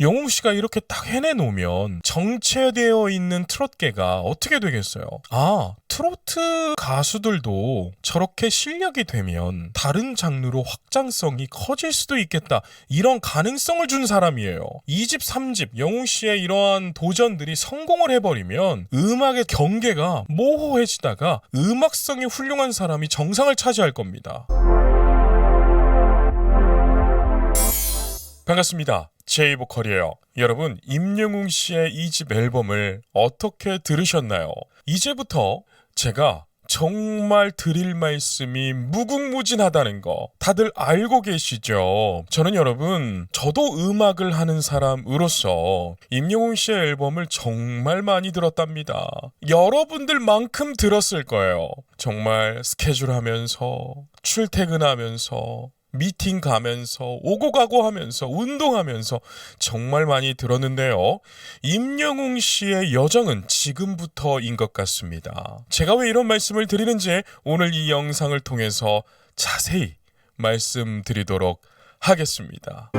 영웅 씨가 이렇게 딱 해내놓으면 정체되어 있는 트롯계가 어떻게 되겠어요? 트로트 가수들도 저렇게 실력이 되면 다른 장르로 확장성이 커질 수도 있겠다. 이런 가능성을 준 사람이에요. 2집, 3집 영웅 씨의 이러한 도전들이 성공을 해버리면 음악의 경계가 모호해지다가 음악성이 훌륭한 사람이 정상을 차지할 겁니다. 반갑습니다. 제이보컬이에요. 여러분, 임영웅 씨의 2집 앨범을 어떻게 들으셨나요? 이제부터 제가 정말 드릴 말씀이 무궁무진하다는 거 다들 알고 계시죠? 저는 여러분, 저도 음악을 하는 사람으로서 임영웅 씨의 앨범을 정말 많이 들었답니다. 여러분들만큼 들었을 거예요. 정말 스케줄 하면서, 출퇴근하면서, 미팅 가면서, 오고 가고 하면서, 운동하면서 정말 많이 들었는데요. 임영웅 씨의 여정은 지금부터인 것 같습니다. 제가 왜 이런 말씀을 드리는지 오늘 이 영상을 통해서 자세히 말씀드리도록 하겠습니다.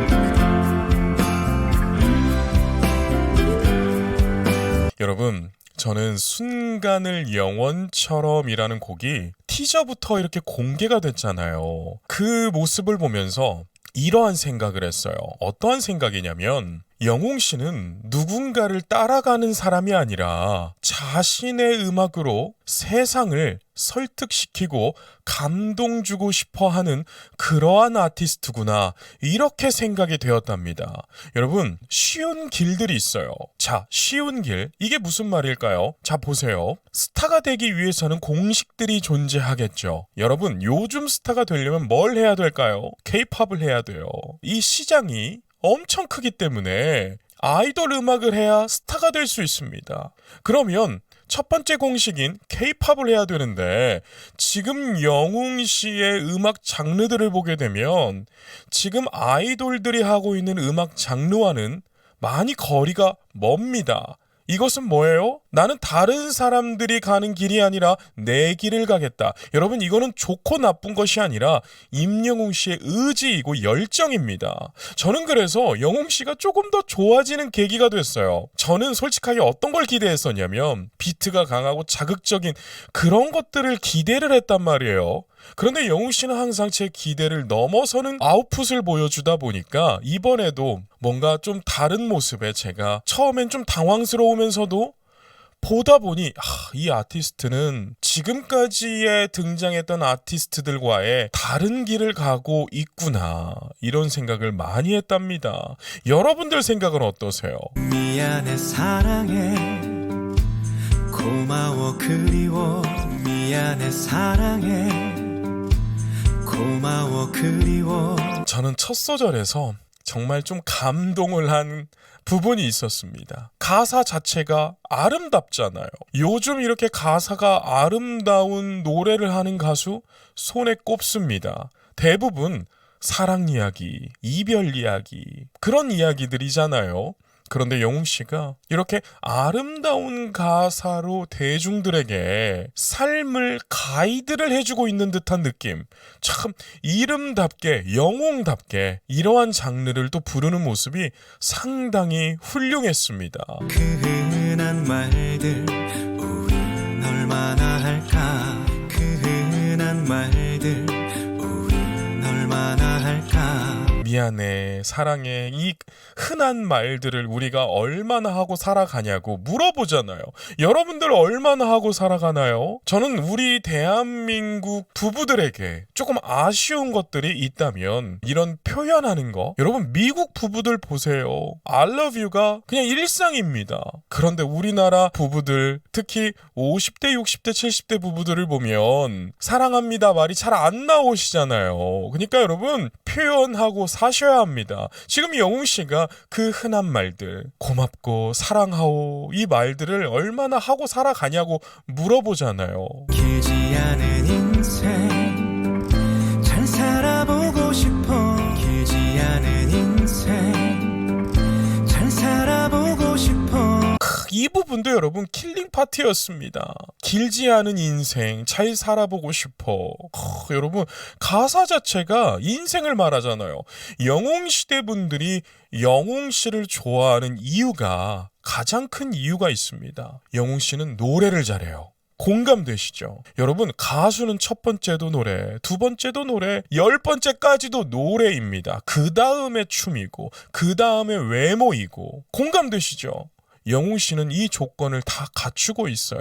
여러분, 저는 순간을 영원처럼이라는 곡이 티저부터 이렇게 공개가 됐잖아요. 그 모습을 보면서 이러한 생각을 했어요. 어떠한 생각이냐면 영웅 씨는 누군가를 따라가는 사람이 아니라 자신의 음악으로 세상을 설득시키고 감동 주고 싶어 하는 그러한 아티스트구나, 이렇게 생각이 되었답니다. 여러분, 쉬운 길들이 있어요. 자, 쉬운 길, 이게 무슨 말일까요? 자, 보세요. 스타가 되기 위해서는 공식들이 존재하겠죠. 여러분, 요즘 스타가 되려면 뭘 해야 될까요? K-팝을 해야 돼요. 이 시장이 엄청 크기 때문에 아이돌 음악을 해야 스타가 될 수 있습니다. 그러면 첫 번째 공식인 K-팝을 해야 되는데, 지금 영웅 씨의 음악 장르들을 보게 되면 지금 아이돌들이 하고 있는 음악 장르와는 많이 거리가 멉니다. 이것은 뭐예요? 나는 다른 사람들이 가는 길이 아니라 내 길을 가겠다. 여러분, 이거는 좋고 나쁜 것이 아니라 임영웅 씨의 의지이고 열정입니다. 저는 그래서 영웅 씨가 조금 더 좋아지는 계기가 됐어요. 저는 솔직하게 어떤 걸 기대했었냐면 비트가 강하고 자극적인 그런 것들을 기대를 했단 말이에요. 그런데 영웅 씨는 항상 제 기대를 넘어서는 아웃풋을 보여주다 보니까 이번에도 뭔가 좀 다른 모습에 제가 처음엔 좀 당황스러우면서도 보다 보니 이 아티스트는 지금까지의 등장했던 아티스트들과의 다른 길을 가고 있구나, 이런 생각을 많이 했답니다. 여러분들 생각은 어떠세요? 미안해, 사랑해, 고마워, 그리워, 미안해, 사랑해, 고마워, 그리워. 저는 첫 소절에서 정말 좀 감동을 한 부분이 있었습니다. 가사 자체가 아름답잖아요. 요즘 이렇게 가사가 아름다운 노래를 하는 가수 손에 꼽습니다. 대부분 사랑 이야기, 이별 이야기, 그런 이야기들이잖아요. 그런데 영웅 씨가 이렇게 아름다운 가사로 대중들에게 삶을 가이드를 해주고 있는 듯한 느낌. 참 이름답게, 영웅답게 이러한 장르를 또 부르는 모습이 상당히 훌륭했습니다. 그 흔한 말들 우린 얼마나 할까, 그 흔한 말들 우린 얼마나 할까. 미안해, 사랑해, 이 흔한 말들을 우리가 얼마나 하고 살아가냐고 물어보잖아요. 여러분들 얼마나 하고 살아가나요? 저는 우리 대한민국 부부들에게 조금 아쉬운 것들이 있다면 이런 표현하는 거, 여러분 미국 부부들 보세요. I love you가 그냥 일상입니다. 그런데 우리나라 부부들, 특히 50대, 60대, 70대 부부들을 보면 사랑합니다 말이 잘 안 나오시잖아요. 그러니까 여러분, 표현하고 사셔야 합니다. 지금 영웅 씨가 그 흔한 말들, 고맙고 사랑하오, 이 말들을 얼마나 하고 살아가냐고 물어보잖아요. 길지 않은 인생 잘 살아보고 싶어, 길지 않은 인생 잘 살아보고 싶어. 이 부분도 여러분 킬링 파트였습니다. 길지 않은 인생 잘 살아보고 싶어. 여러분 가사 자체가 인생을 말하잖아요. 영웅시대 분들이 영웅씨를 좋아하는 이유가 가장 큰 이유가 있습니다. 영웅씨는 노래를 잘해요. 공감되시죠? 여러분 가수는 첫 번째도 노래, 두 번째도 노래, 10번째까지도 노래입니다. 그 다음에 춤이고 그 다음에 외모이고 공감되시죠? 영웅씨는 이 조건을 다 갖추고 있어요.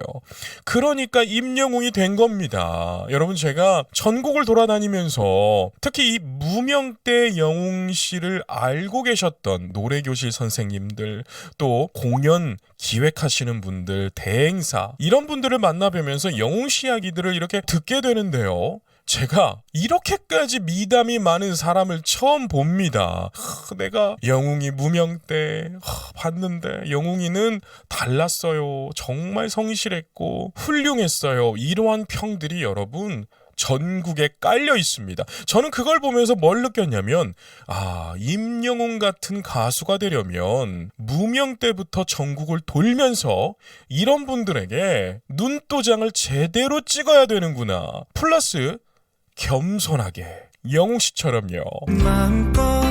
그러니까 임영웅이 된 겁니다. 여러분 제가 전국을 돌아다니면서 특히 이 무명대 영웅씨를 알고 계셨던 노래교실 선생님들 또 공연 기획하시는 분들, 대행사 이런 분들을 만나뵈면서 영웅씨 이야기들을 이렇게 듣게 되는데요. 제가 이렇게까지 미담이 많은 사람을 처음 봅니다. 내가 영웅이 무명 때 봤는데 영웅이는 달랐어요. 정말 성실했고 훌륭했어요. 이러한 평들이 여러분 전국에 깔려 있습니다. 저는 그걸 보면서 뭘 느꼈냐면 임영웅 같은 가수가 되려면 무명 때부터 전국을 돌면서 이런 분들에게 눈도장을 제대로 찍어야 되는구나. 플러스 겸손하게 영웅씨처럼요. 마음껏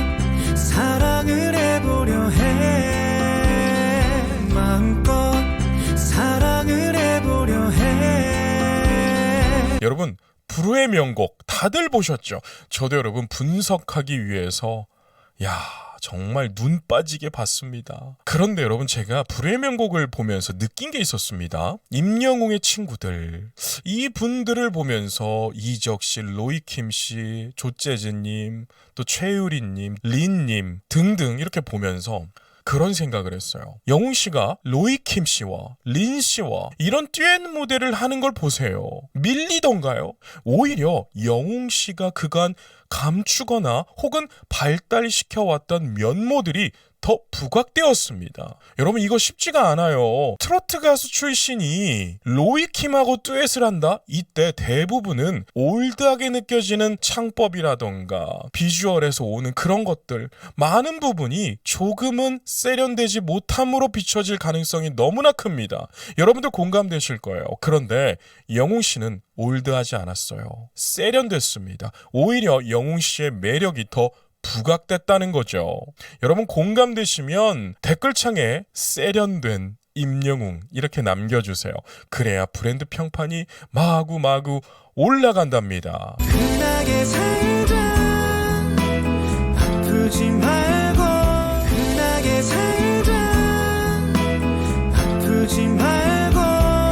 사랑을 해보려 해. 마음껏 사랑을 해보려 해. 여러분 불후의 명곡 다들 보셨죠? 저도 여러분 분석하기 위해서 정말 눈 빠지게 봤습니다. 그런데 여러분 제가 불후의 명곡을 보면서 느낀 게 있었습니다. 임영웅의 친구들 이 분들을 보면서 이적씨, 로이킴씨, 조재즈님, 또 최유리님, 린님 등등 이렇게 보면서 그런 생각을 했어요. 영웅씨가 로이킴씨와 린씨와 이런 듀엣 무대를 하는 걸 보세요. 밀리던가요? 오히려 영웅씨가 그간 감추거나 혹은 발달시켜왔던 면모들이 더 부각되었습니다. 여러분 이거 쉽지가 않아요. 트로트 가수 출신이 로이킴하고 듀엣을 한다? 이때 대부분은 올드하게 느껴지는 창법이라던가 비주얼에서 오는 그런 것들 많은 부분이 조금은 세련되지 못함으로 비춰질 가능성이 너무나 큽니다. 여러분들 공감되실 거예요. 그런데 영웅씨는 올드하지 않았어요. 세련됐습니다. 오히려 영웅씨의 매력이 더 부각됐다는 거죠. 여러분 공감되시면 댓글창에 세련된 임영웅 이렇게 남겨주세요. 그래야 브랜드 평판이 마구마구 올라간답니다. 흔하게 살자 아프지 말고 흔하게 살자 아프지 말고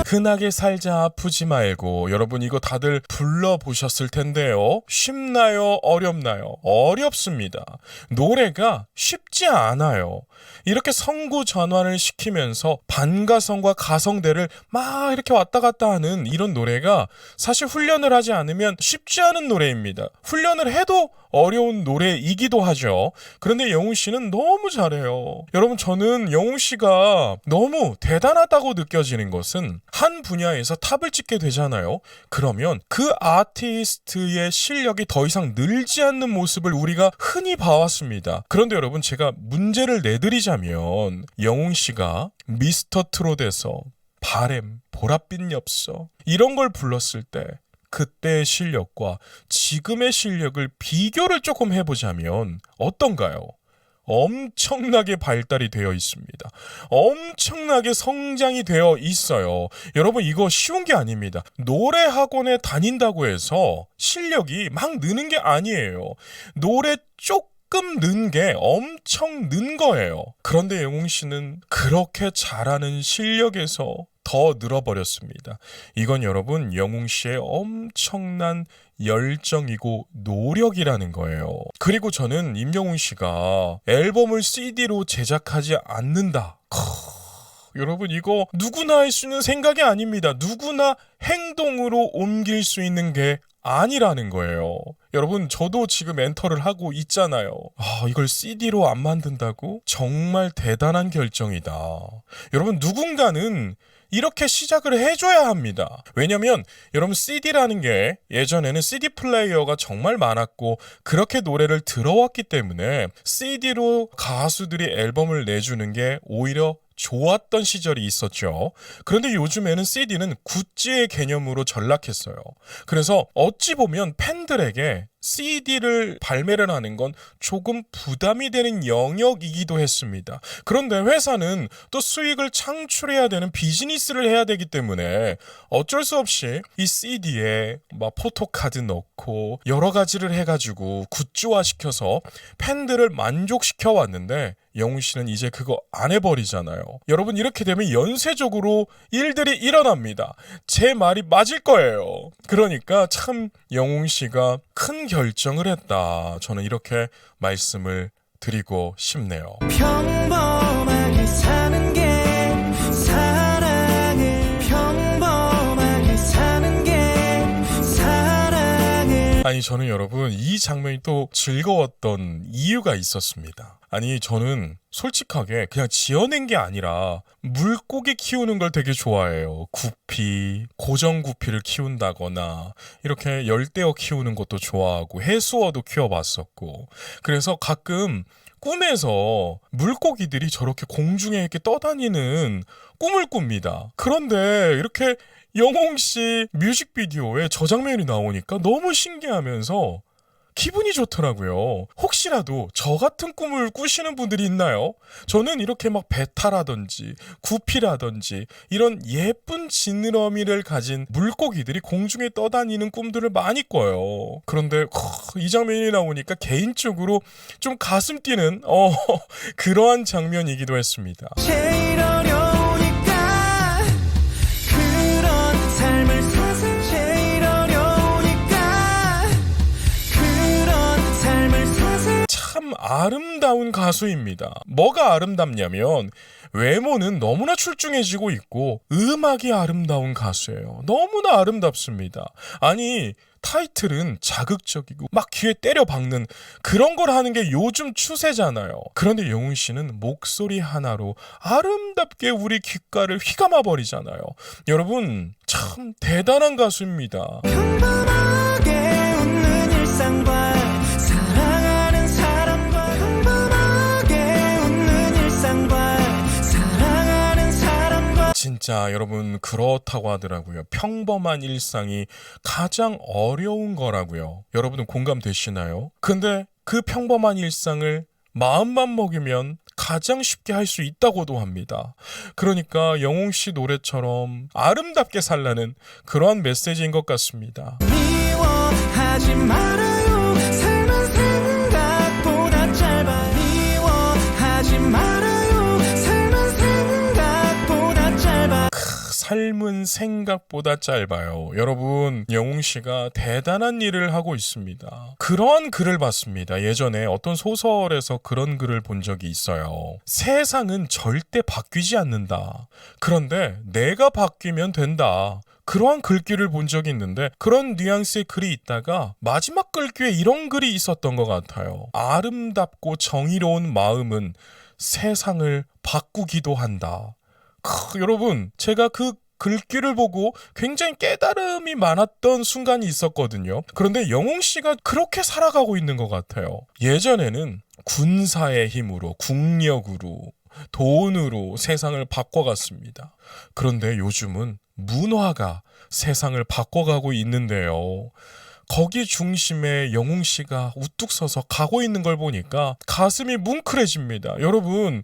흔하게 살자 아프지 말고 여러분 이거 다들 불러보셨을 텐데요. 쉽나요? 어렵나요? 어렵습니다. 노래가 쉽지 않아요. 이렇게 성구 전환을 시키면서 반가성과 가성대를 막 이렇게 왔다 갔다 하는 이런 노래가 사실 훈련을 하지 않으면 쉽지 않은 노래입니다. 훈련을 해도 어려운 노래이기도 하죠. 그런데 영웅씨는 너무 잘해요. 여러분 저는 영웅씨가 너무 대단하다고 느껴지는 것은 한 분야에서 탑을 찍게 되잖아요. 그러면 그 아티스트의 실력이 더 이상 늘지 않는 모습을 우리가 흔히 봐왔습니다. 그런데 여러분 제가 문제를 내드리자면 영웅씨가 미스터 트롯에서 바램, 보랏빛 엽서 이런 걸 불렀을 때 그때의 실력과 지금의 실력을 비교를 조금 해보자면 어떤가요? 엄청나게 발달이 되어 있습니다. 엄청나게 성장이 되어 있어요. 여러분 이거 쉬운 게 아닙니다. 노래 학원에 다닌다고 해서 실력이 막 느는 게 아니에요. 노래 조금 는 게 엄청 는 거예요. 그런데 영웅씨는 그렇게 잘하는 실력에서 더 늘어버렸습니다. 이건 여러분 영웅씨의 엄청난 열정이고 노력이라는 거예요. 그리고 저는 임영웅씨가 앨범을 CD로 제작하지 않는다. 여러분 이거 누구나 할 수 있는 생각이 아닙니다. 누구나 행동으로 옮길 수 있는 게 아니라는 거예요. 여러분 저도 지금 엔터를 하고 있잖아요. 이걸 CD로 안 만든다고? 정말 대단한 결정이다. 여러분 누군가는 이렇게 시작을 해줘야 합니다. 왜냐면 여러분 CD라는 게 예전에는 CD 플레이어가 정말 많았고 그렇게 노래를 들어왔기 때문에 CD로 가수들이 앨범을 내주는 게 오히려 좋았던 시절이 있었죠. 그런데 요즘에는 CD는 굿즈의 개념으로 전락했어요. 그래서 어찌 보면 팬들에게 CD를 발매를 하는 건 조금 부담이 되는 영역이기도 했습니다. 그런데 회사는 또 수익을 창출해야 되는 비즈니스를 해야 되기 때문에 어쩔 수 없이 이 CD에 막 포토카드 넣고 여러 가지를 해가지고 굿즈화 시켜서 팬들을 만족시켜 왔는데 영웅 씨는 이제 그거 안 해버리잖아요. 여러분 이렇게 되면 연쇄적으로 일들이 일어납니다. 제 말이 맞을 거예요. 그러니까 참 영웅 씨가 큰 결정을 했다. 저는 이렇게 말씀을 드리고 싶네요. 평범하게 사는 게 사랑을 평범하게 사는 게 사랑을 아니 저는 여러분 이 장면이 또 즐거웠던 이유가 있었습니다. 아니 저는 솔직하게 그냥 지어낸 게 아니라 물고기 키우는 걸 되게 좋아해요. 구피, 고정 구피를 키운다거나 이렇게 열대어 키우는 것도 좋아하고 해수어도 키워봤었고 그래서 가끔 꿈에서 물고기들이 저렇게 공중에 이렇게 떠다니는 꿈을 꿉니다. 그런데 이렇게 영웅 씨 뮤직비디오에 저 장면이 나오니까 너무 신기하면서 기분이 좋더라고요. 혹시라도 저 같은 꿈을 꾸시는 분들이 있나요? 저는 이렇게 막 베타라든지 구피라든지 이런 예쁜 지느러미를 가진 물고기들이 공중에 떠다니는 꿈들을 많이 꿔요. 그런데 이 장면이 나오니까 개인적으로 좀 가슴 뛰는 그러한 장면이기도 했습니다. 제일 어려우니까 그런 삶을 사세요. 제일 어려우니까 그런 삶을 사세요. 참 아름다운 가수입니다. 뭐가 아름답냐면 외모는 너무나 출중해지고 있고 음악이 아름다운 가수예요. 너무나 아름답습니다. 아니 타이틀은 자극적이고 막 귀에 때려 박는 그런 걸 하는 게 요즘 추세잖아요. 그런데 영웅 씨는 목소리 하나로 아름답게 우리 귓가를 휘감아 버리잖아요. 여러분 참 대단한 가수입니다. 평범하게 웃는 일상과 사랑하는 사람과 평범하게 웃는 일상과 사랑하는 사람과 진짜 여러분 그렇다고 하더라고요. 평범한 일상이 가장 어려운 거라고요. 여러분은 공감되시나요? 근데 그 평범한 일상을 마음만 먹이면 가장 쉽게 할 수 있다고도 합니다. 그러니까 영웅 씨 노래처럼 아름답게 살라는 그러한 메시지인 것 같습니다. 미워하지 말아요. 삶은 생각보다 짧아. 미워하지 말아요. 삶은 생각보다 짧아. 삶은 생각보다 짧아요. 여러분, 영웅 씨가 대단한 일을 하고 있습니다. 그러한 글을 봤습니다. 예전에 어떤 소설에서 그런 글을 본 적이 있어요. 세상은 절대 바뀌지 않는다. 그런데 내가 바뀌면 된다. 그러한 글귀를 본 적이 있는데 그런 뉘앙스의 글이 있다가 마지막 글귀에 이런 글이 있었던 것 같아요. 아름답고 정의로운 마음은 세상을 바꾸기도 한다. 여러분, 제가 그 글귀를 보고 굉장히 깨달음이 많았던 순간이 있었거든요. 그런데 영웅 씨가 그렇게 살아가고 있는 것 같아요. 예전에는 군사의 힘으로, 국력으로, 돈으로 세상을 바꿔갔습니다. 그런데 요즘은 문화가 세상을 바꿔가고 있는데요. 거기 중심에 영웅 씨가 우뚝 서서 가고 있는 걸 보니까 가슴이 뭉클해집니다. 여러분,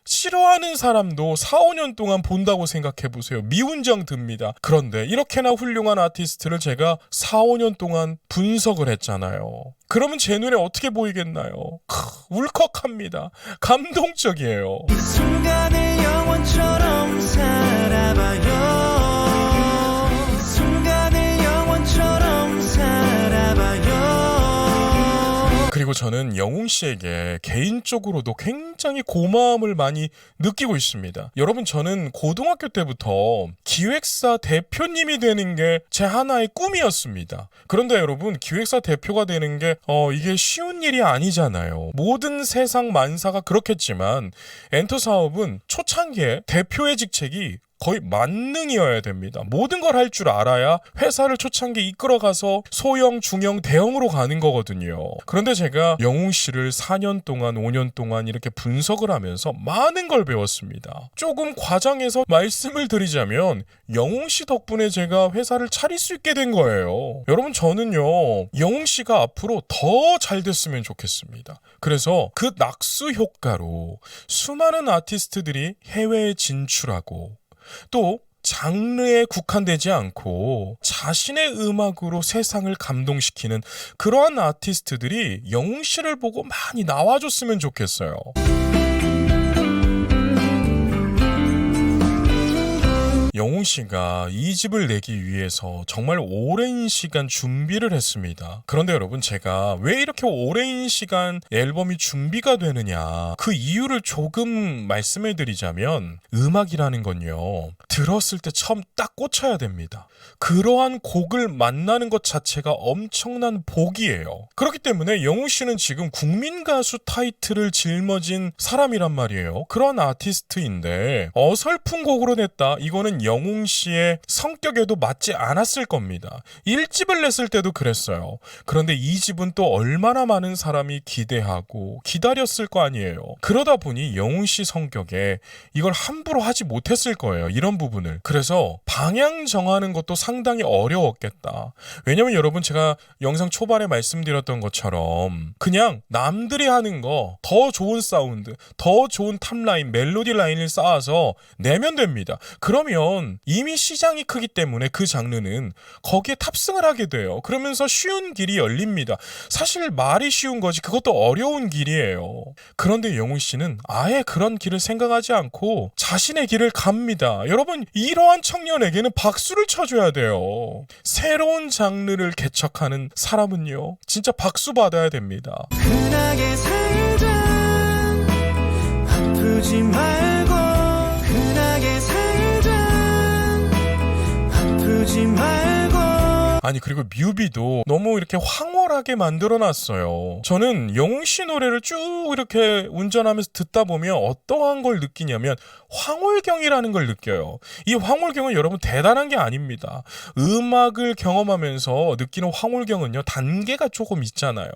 싫어하는 사람도 4, 5년 동안 본다고 생각해보세요. 미운정 듭니다. 그런데 이렇게나 훌륭한 아티스트를 제가 4, 5년 동안 분석을 했잖아요. 그러면 제 눈에 어떻게 보이겠나요? 울컥합니다. 감동적이에요. 이 순간을 영원처럼 살아봐요. 이 순간을 영원처럼 살아봐요. 그리고 저는 영웅 씨에게 개인적으로도 굉장히 고마움을 많이 느끼고 있습니다. 여러분, 저는 고등학교 때부터 기획사 대표님이 되는 게 제 하나의 꿈이었습니다. 그런데 여러분, 기획사 대표가 되는 게 이게 쉬운 일이 아니잖아요. 모든 세상 만사가 그렇겠지만 엔터 사업은 초창기에 대표의 직책이 거의 만능이어야 됩니다. 모든 걸 할 줄 알아야 회사를 초창기에 이끌어가서 소형, 중형, 대형으로 가는 거거든요. 그런데 제가 영웅 씨를 4년 동안 5년 동안 이렇게 분석을 하면서 많은 걸 배웠습니다. 조금 과장해서 말씀을 드리자면 영웅 씨 덕분에 제가 회사를 차릴 수 있게 된 거예요. 여러분 저는요 영웅 씨가 앞으로 더 잘 됐으면 좋겠습니다. 그래서 그 낙수 효과로 수많은 아티스트들이 해외에 진출하고 또 장르에 국한되지 않고 자신의 음악으로 세상을 감동시키는 그러한 아티스트들이 영웅 씨를 보고 많이 나와줬으면 좋겠어요. 영웅 씨가 이 집을 내기 위해서 정말 오랜 시간 준비를 했습니다. 그런데 여러분 제가 왜 이렇게 오랜 시간 앨범이 준비가 되느냐 그 이유를 조금 말씀해 드리자면 음악이라는 건요 들었을 때 처음 딱 꽂혀야 됩니다. 그러한 곡을 만나는 것 자체가 엄청난 복이에요. 그렇기 때문에 영웅 씨는 지금 국민 가수 타이틀을 짊어진 사람이란 말이에요. 그런 아티스트인데 어설픈 곡으로 냈다. 이거는 영웅 씨의 성격에도 맞지 않았을 겁니다. 1집을 냈을 때도 그랬어요. 그런데 2집은 또 얼마나 많은 사람이 기대하고 기다렸을 거 아니에요. 그러다 보니 영웅 씨 성격에 이걸 함부로 하지 못했을 거예요. 이런 부분을. 그래서 방향 정하는 것도 상당히 어려웠겠다. 왜냐면 여러분 제가 영상 초반에 말씀드렸던 것처럼 그냥 남들이 하는 거 더 좋은 사운드, 더 좋은 탑라인, 멜로디 라인을 쌓아서 내면 됩니다. 그러면 이미 시장이 크기 때문에 그 장르는 거기에 탑승을 하게 돼요. 그러면서 쉬운 길이 열립니다. 사실 말이 쉬운 거지 그것도 어려운 길이에요. 그런데 영웅 씨는 아예 그런 길을 생각하지 않고 자신의 길을 갑니다. 여러분 이러한 청년에게는 박수를 쳐줘야 돼요. 새로운 장르를 개척하는 사람은요 진짜 박수 받아야 됩니다. 흔하게 살자 아프지 말고 흔하게 살자 아프지 말고 아니 그리고 뮤비도 너무 이렇게 황홀하게 만들어놨어요. 저는 영웅 씨 노래를 쭉 이렇게 운전하면서 듣다 보면 어떠한 걸 느끼냐면 황홀경이라는 걸 느껴요. 이 황홀경은 여러분 대단한 게 아닙니다. 음악을 경험하면서 느끼는 황홀경은요 단계가 조금 있잖아요.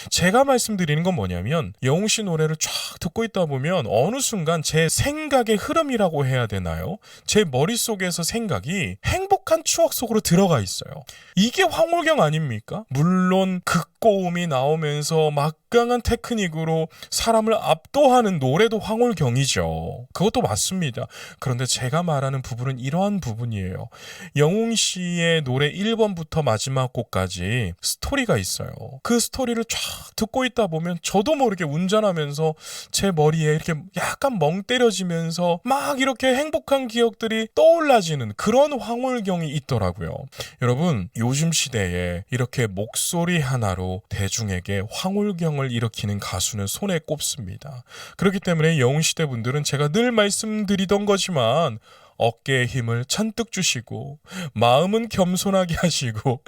제가 말씀드리는 건 뭐냐면 영웅 씨 노래를 쫙 듣고 있다 보면 어느 순간 제 생각의 흐름이라고 해야 되나요? 제 머릿속에서 생각이 행복한 추억 속으로 들어가 있어요. 이게 황홀경 아닙니까? 물론 극고음이 나오면서 막강한 테크닉으로 사람을 압도하는 노래도 황홀경이죠. 그것도 맞습니다. 그런데 제가 말하는 부분은 이러한 부분이에요. 영웅 씨의 노래 1번부터 마지막 곡까지 스토리가 있어요. 그 스토리를 쫙 듣고 있다 보면 저도 모르게 운전하면서 제 머리에 이렇게 약간 멍 때려지면서 막 이렇게 행복한 기억들이 떠올라지는 그런 황홀경이 있더라고요. 여러분 요즘 시대에 이렇게 목소리 하나로 대중에게 황홀경을 일으키는 가수는 손에 꼽습니다. 그렇기 때문에 영웅시대 분들은 제가 늘 말씀드리던 거지만 어깨에 힘을 잔뜩 주시고 마음은 겸손하게 하시고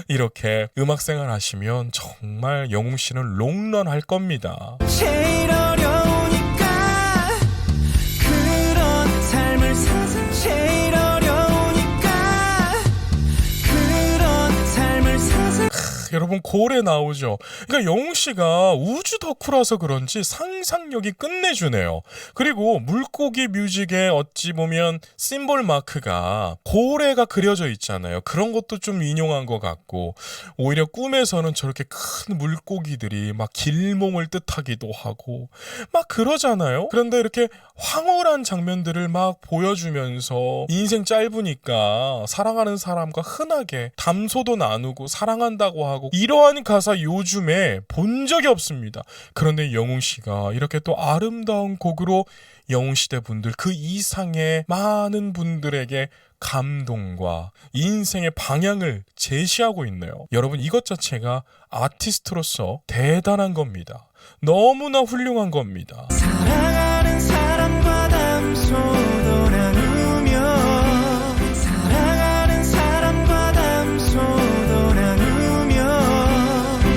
이렇게 음악생활 하시면 정말 영웅씨는 롱런 할 겁니다. 제일 어려우니까 그런 삶을 사서 제일 어려우니까 그런 삶을 사서 여러분 고래 나오죠. 그러니까 영웅씨가 우주 덕후라서 그런지 상상력이 끝내주네요. 그리고 물고기 뮤직에 어찌 보면 심볼 마크가 고래가 그려져 있잖아요. 그런 것도 좀 인용한 것 같고 오히려 꿈에서는 저렇게 큰 물고기들이 막 길몽을 뜻하기도 하고 막 그러잖아요. 그런데 이렇게 황홀한 장면들을 막 보여주면서 인생 짧으니까 사랑하는 사람과 흔하게 담소도 나누고 사랑한다고 하고 이러한 가사 요즘에 본 적이 없습니다. 그런데 영웅씨가 이렇게 또 아름다운 곡으로 영웅시대 분들 그 이상의 많은 분들에게 감동과 인생의 방향을 제시하고 있네요. 여러분 이것 자체가 아티스트로서 대단한 겁니다. 너무나 훌륭한 겁니다. 사랑하는 사람과 담소도 나누며 사랑하는 사람과 담소도 나누며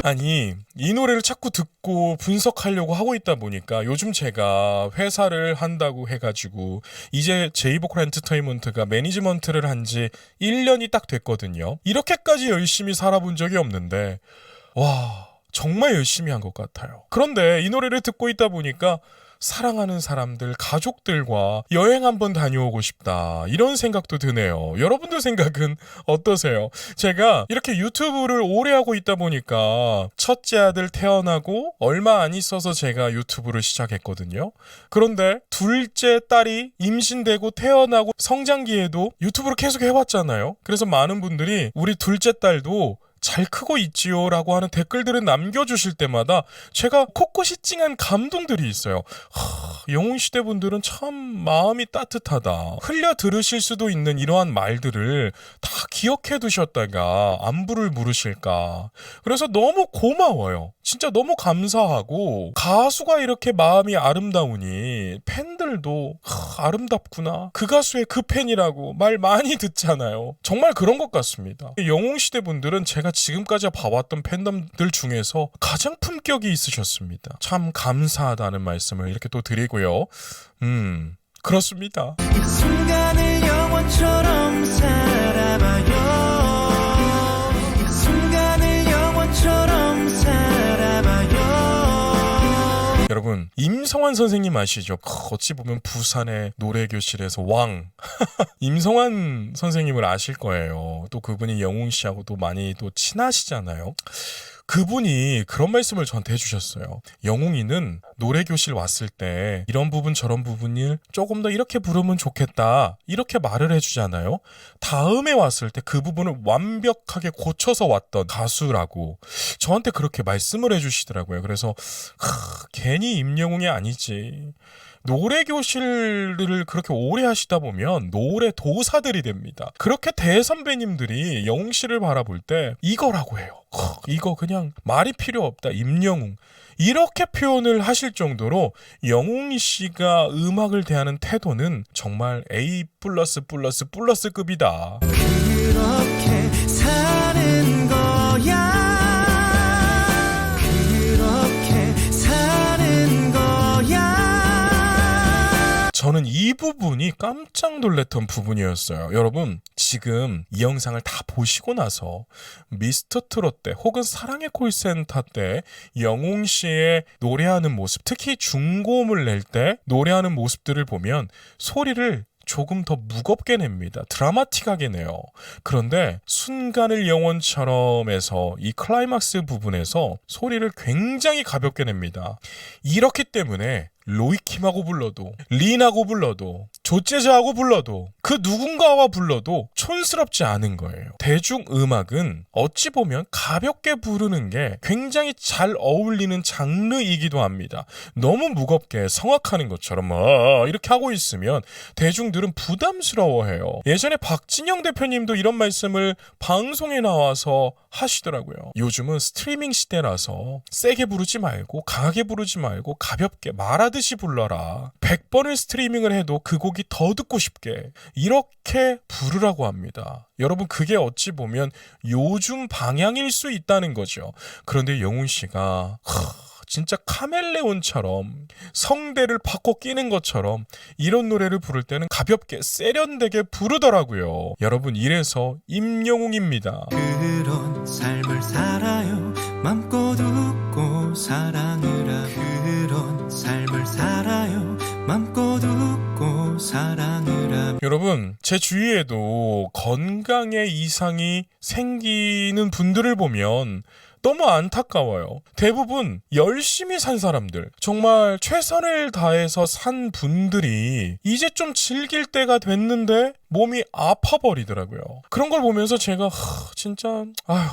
아니 이 노래를 자꾸 듣고 분석하려고 하고 있다 보니까 요즘 제가 회사를 한다고 해가지고 이제 제이보컬 엔터테인먼트가 매니지먼트를 한 지 1년이 딱 됐거든요. 이렇게까지 열심히 살아본 적이 없는데 와 정말 열심히 한 것 같아요. 그런데 이 노래를 듣고 있다 보니까 사랑하는 사람들, 가족들과 여행 한번 다녀오고 싶다. 이런 생각도 드네요. 여러분들 생각은 어떠세요? 제가 이렇게 유튜브를 오래 하고 있다 보니까 첫째 아들 태어나고 얼마 안 있어서 제가 유튜브를 시작했거든요. 그런데 둘째 딸이 임신되고 태어나고 성장기에도 유튜브를 계속 해왔잖아요. 그래서 많은 분들이 우리 둘째 딸도 잘 크고 있지요 라고 하는 댓글들을 남겨주실 때마다 제가 코끝이 찡한 감동들이 있어요. 영웅시대 분들은 참 마음이 따뜻하다. 흘려 들으실 수도 있는 이러한 말들을 다 기억해 두셨다가 안부를 물으실까. 그래서 너무 고마워요. 진짜 너무 감사하고 가수가 이렇게 마음이 아름다우니 팬들도 아름답구나. 그 가수의 그 팬이라고 말 많이 듣잖아요. 정말 그런 것 같습니다. 영웅시대 분들은 제가 지금까지 봐왔던 팬덤들 중에서 가장 품격이 있으셨습니다. 참 감사하다는 말씀을 이렇게 또 드리고요. 그렇습니다. 이 순간을 영원처럼 살아봐요. 이 순간을 영원처럼 살아봐요. 여러분 임성환 선생님 아시죠? 어찌 보면 부산의 노래교실에서 왕 임성환 선생님을 아실 거예요. 또 그분이 영웅 씨하고 또 많이 또 친하시잖아요. 그분이 그런 말씀을 저한테 해주셨어요. 영웅이는 노래교실 왔을 때 이런 부분 저런 부분을 조금 더 이렇게 부르면 좋겠다 이렇게 말을 해주잖아요. 다음에 왔을 때 그 부분을 완벽하게 고쳐서 왔던 가수라고 저한테 그렇게 말씀을 해주시더라고요. 그래서 괜히 임영웅이 아니지. 노래교실을 그렇게 오래 하시다 보면 노래 도사들이 됩니다. 그렇게 대선배님들이 영웅 씨를 바라볼 때 이거라고 해요. 이거 그냥 말이 필요 없다. 임영웅. 이렇게 표현을 하실 정도로 영웅 씨가 음악을 대하는 태도는 정말 A++++급이다. 그렇게 사는 거야. 그렇게 사는 거야. 저는 이 부분이 깜짝 놀랐던 부분이었어요. 여러분 지금 이 영상을 다 보시고 나서 미스터트롯 때 혹은 사랑의 콜센터 때 영웅 씨의 노래하는 모습, 특히 중고음을 낼 때 노래하는 모습들을 보면 소리를 조금 더 무겁게 냅니다. 드라마틱하게 내요. 그런데 순간을 영원처럼에서 이 클라이막스 부분에서 소리를 굉장히 가볍게 냅니다. 이렇기 때문에 로이킴하고 불러도 린하고 불러도 조재자하고 불러도 그 누군가와 불러도 촌스럽지 않은 거예요. 대중음악은 어찌 보면 가볍게 부르는 게 굉장히 잘 어울리는 장르이기도 합니다. 너무 무겁게 성악하는 것처럼 이렇게 하고 있으면 대중들은 부담스러워해요. 예전에 박진영 대표님도 이런 말씀을 방송에 나와서 하시더라고요. 요즘은 스트리밍 시대라서 세게 부르지 말고 강하게 부르지 말고 가볍게 말하듯이 불러라. 100번을 스트리밍을 해도 그 곡이 더 듣고 싶게 이렇게 부르라고 합니다. 여러분 그게 어찌 보면 요즘 방향일 수 있다는 거죠. 그런데 영훈 씨가 진짜 카멜레온처럼 성대를 바꿔 끼는 것처럼 이런 노래를 부를 때는 가볍게 세련되게 부르더라고요. 여러분 이래서 임영웅입니다. 그런 삶을 살아요. 맘껏 웃고 사랑을 하고. 그런 삶을 살아요. 맘껏 웃고 사랑을 하고. 여러분 제 주위에도 건강에 이상이 생기는 분들을 보면 너무 안타까워요. 대부분 열심히 산 사람들, 정말 최선을 다해서 산 분들이 이제 좀 즐길 때가 됐는데 몸이 아파버리더라고요. 그런 걸 보면서 제가 진짜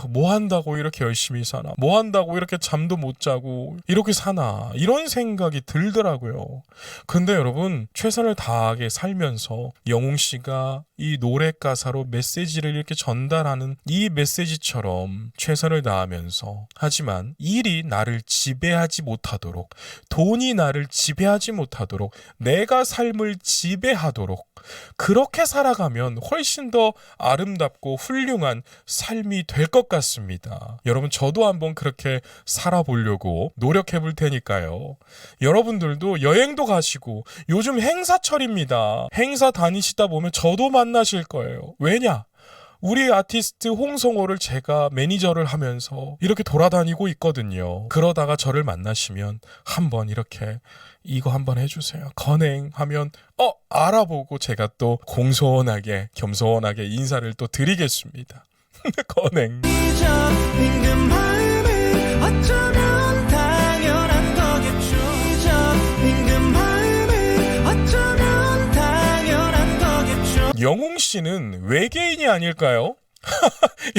뭐 한다고 이렇게 열심히 사나, 뭐 한다고 이렇게 잠도 못 자고 이렇게 사나, 이런 생각이 들더라고요. 근데 여러분 최선을 다하게 살면서 영웅 씨가 이 노래 가사로 메시지를 이렇게 전달하는 이 메시지처럼 최선을 다하면서, 하지만 일이 나를 지배하지 못하도록, 돈이 나를 지배하지 못하도록, 내가 삶을 지배하도록 그렇게 살아가면 훨씬 더 아름답고 훌륭한 삶이 될 것 같습니다. 여러분 저도 한번 그렇게 살아보려고 노력해 볼 테니까요. 여러분들도 여행도 가시고 요즘 행사철입니다. 행사 다니시다 보면 저도 만나실 거예요. 왜냐? 우리 아티스트 홍성호를 제가 매니저를 하면서 이렇게 돌아다니고 있거든요. 그러다가 저를 만나시면 한번 이렇게 이거 한번 해주세요. 건행하면 알아보고 제가 또 공손하게 겸손하게 인사를 또 드리겠습니다. 건행. 잊어있는 마음은 어쩌면 당연한 거겠죠. 잊어있는 마음은 어쩌면 당연한 거겠죠. 영웅 씨는 외계인이 아닐까요?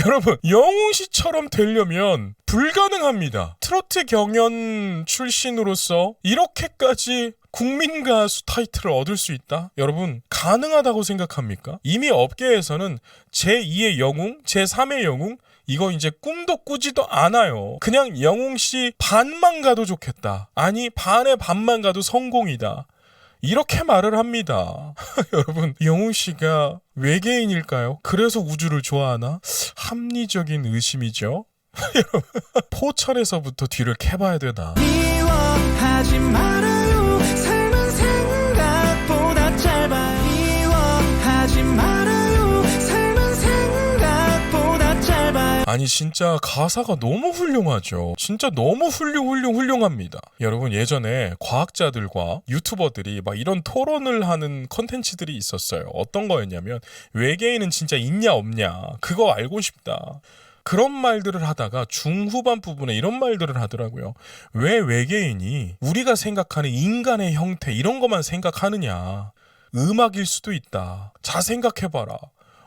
여러분, 영웅 씨처럼 되려면 불가능합니다. 트로트 경연 출신으로서 이렇게까지 국민 가수 타이틀을 얻을 수 있다? 여러분, 가능하다고 생각합니까? 이미 업계에서는 제2의 영웅, 제3의 영웅, 이거 이제 꿈도 꾸지도 않아요. 그냥 영웅 씨 반만 가도 좋겠다. 아니, 반의 반만 가도 성공이다. 이렇게 말을 합니다. 여러분, 영웅 씨가 외계인일까요? 그래서 우주를 좋아하나? 합리적인 의심이죠. 여러분, 포천에서부터 뒤를 캐봐야 되나? 미워하지 말아요. 삶은 생각보다 짧아요. 미워하지 말아요. 삶은 생각보다 짧아요. 아니 진짜 가사가 너무 훌륭하죠. 진짜 너무 훌륭합니다. 여러분 예전에 과학자들과 유튜버들이 막 이런 토론을 하는 컨텐츠들이 있었어요. 어떤 거였냐면 외계인은 진짜 있냐 없냐 그거 알고 싶다. 그런 말들을 하다가 중후반 부분에 이런 말들을 하더라고요. 왜 외계인이 우리가 생각하는 인간의 형태 이런 것만 생각하느냐. 음악일 수도 있다. 자 생각해봐라.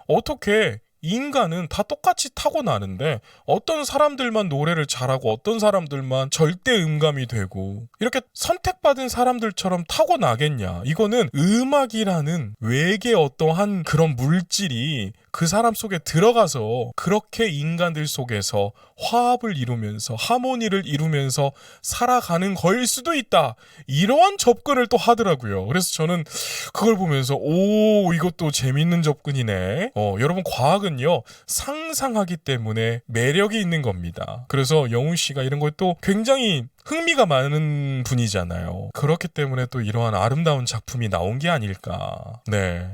어떻게 인간은 다 똑같이 타고나는데 어떤 사람들만 노래를 잘하고 어떤 사람들만 절대 음감이 되고 이렇게 선택받은 사람들처럼 타고나겠냐. 이거는 음악이라는 외계 어떠한 그런 물질이 그 사람 속에 들어가서 그렇게 인간들 속에서 화합을 이루면서 하모니를 이루면서 살아가는 거일 수도 있다. 이러한 접근을 또 하더라고요. 그래서 저는 그걸 보면서 이것도 재밌는 접근이네. 여러분 과학은요 상상하기 때문에 매력이 있는 겁니다. 그래서 영훈 씨가 이런 걸 또 굉장히 흥미가 많은 분이잖아요. 그렇기 때문에 또 이러한 아름다운 작품이 나온 게 아닐까. 네.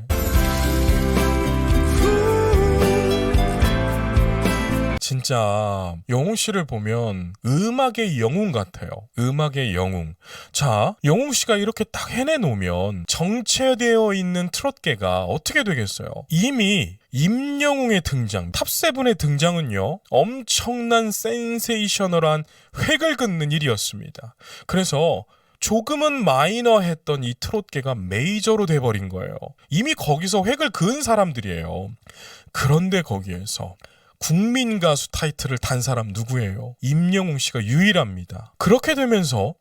진짜 영웅 씨를 보면 음악의 영웅 같아요. 음악의 영웅. 자, 영웅 씨가 이렇게 딱 해내놓으면 정체되어 있는 트롯계가 어떻게 되겠어요? 이미 임영웅의 등장, 탑세븐의 등장은요. 엄청난 센세이셔널한 획을 긋는 일이었습니다. 그래서 조금은 마이너했던 이 트롯계가 메이저로 돼버린 거예요. 이미 거기서 획을 그은 사람들이에요. 그런데 거기에서 국민 가수 타이틀을 단 사람 누구예요? 임영웅 씨가 유일합니다. 그렇게 되면서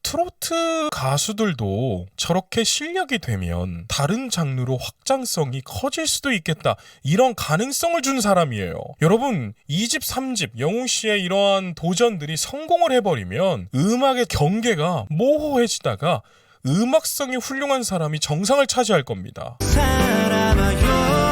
트로트 가수들도 저렇게 실력이 되면 다른 장르로 확장성이 커질 수도 있겠다. 이런 가능성을 준 사람이에요. 여러분 2집, 3집 영웅 씨의 이러한 도전들이 성공을 해버리면 음악의 경계가 모호해지다가 음악성이 훌륭한 사람이 정상을 차지할 겁니다. 살아봐요.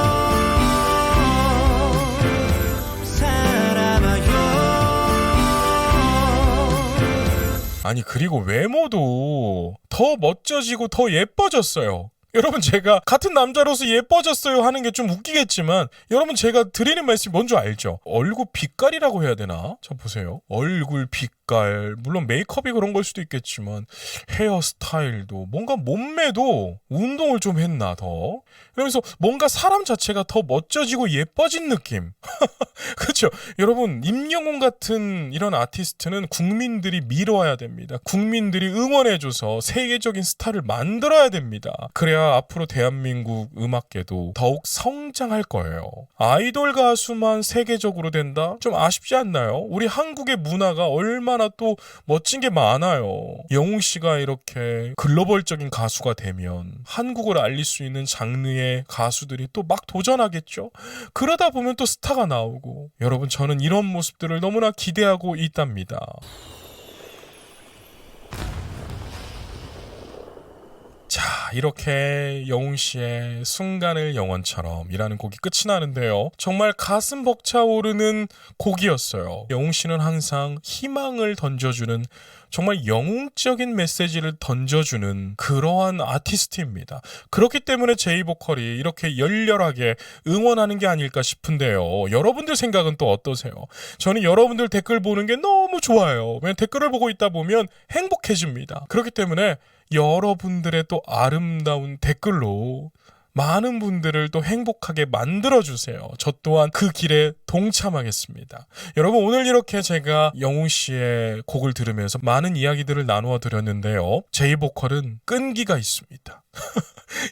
아니 그리고 외모도 더 멋져지고 더 예뻐졌어요. 여러분 제가 같은 남자로서 예뻐졌어요 하는 게 좀 웃기겠지만 여러분 제가 드리는 말씀이 뭔지 알죠? 얼굴 빛깔이라고 해야 되나? 자 보세요. 얼굴 빛깔 물론 메이크업이 그런 걸 수도 있겠지만 헤어스타일도 뭔가 몸매도 운동을 좀 했나 더 그러면서 뭔가 사람 자체가 더 멋져지고 예뻐진 느낌. 그렇죠? 여러분 임영웅 같은 이런 아티스트는 국민들이 밀어와야 됩니다. 국민들이 응원해줘서 세계적인 스타를 만들어야 됩니다. 그래야 앞으로 대한민국 음악계도 더욱 성장할 거예요. 아이돌 가수만 세계적으로 된다? 좀 아쉽지 않나요? 우리 한국의 문화가 얼마나 또 멋진 게 많아요. 영웅 씨가 이렇게 글로벌적인 가수가 되면 한국을 알릴 수 있는 장르의 가수들이 또 막 도전하겠죠? 그러다 보면 또 스타가 나오고 여러분 저는 이런 모습들을 너무나 기대하고 있답니다. 자, 이렇게 영웅 씨의 순간을 영원처럼 이라는 곡이 끝이 나는데요. 정말 가슴 벅차오르는 곡이었어요. 영웅 씨는 항상 희망을 던져주는 정말 영웅적인 메시지를 던져주는 그러한 아티스트입니다. 그렇기 때문에 제이보컬이 이렇게 열렬하게 응원하는 게 아닐까 싶은데요. 여러분들 생각은 또 어떠세요? 저는 여러분들 댓글 보는 게 너무 좋아요. 왜냐면 댓글을 보고 있다 보면 행복해집니다. 그렇기 때문에 여러분들의 또 아름다운 댓글로 많은 분들을 또 행복하게 만들어주세요. 저 또한 그 길에 동참하겠습니다. 여러분, 오늘 이렇게 제가 영웅 씨의 곡을 들으면서 많은 이야기들을 나누어 드렸는데요. 제이보컬은 끈기가 있습니다.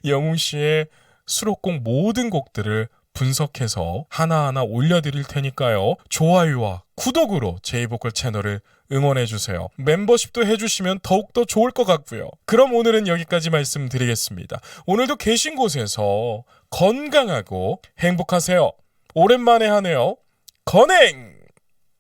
영웅 씨의 수록곡 모든 곡들을 분석해서 하나하나 올려드릴 테니까요. 좋아요와 구독으로 제이보컬 채널을 응원해주세요. 멤버십도 해주시면 더욱더 좋을 것 같고요. 그럼 오늘은 여기까지 말씀드리겠습니다. 오늘도 계신 곳에서 건강하고 행복하세요. 오랜만에 하네요. 건행!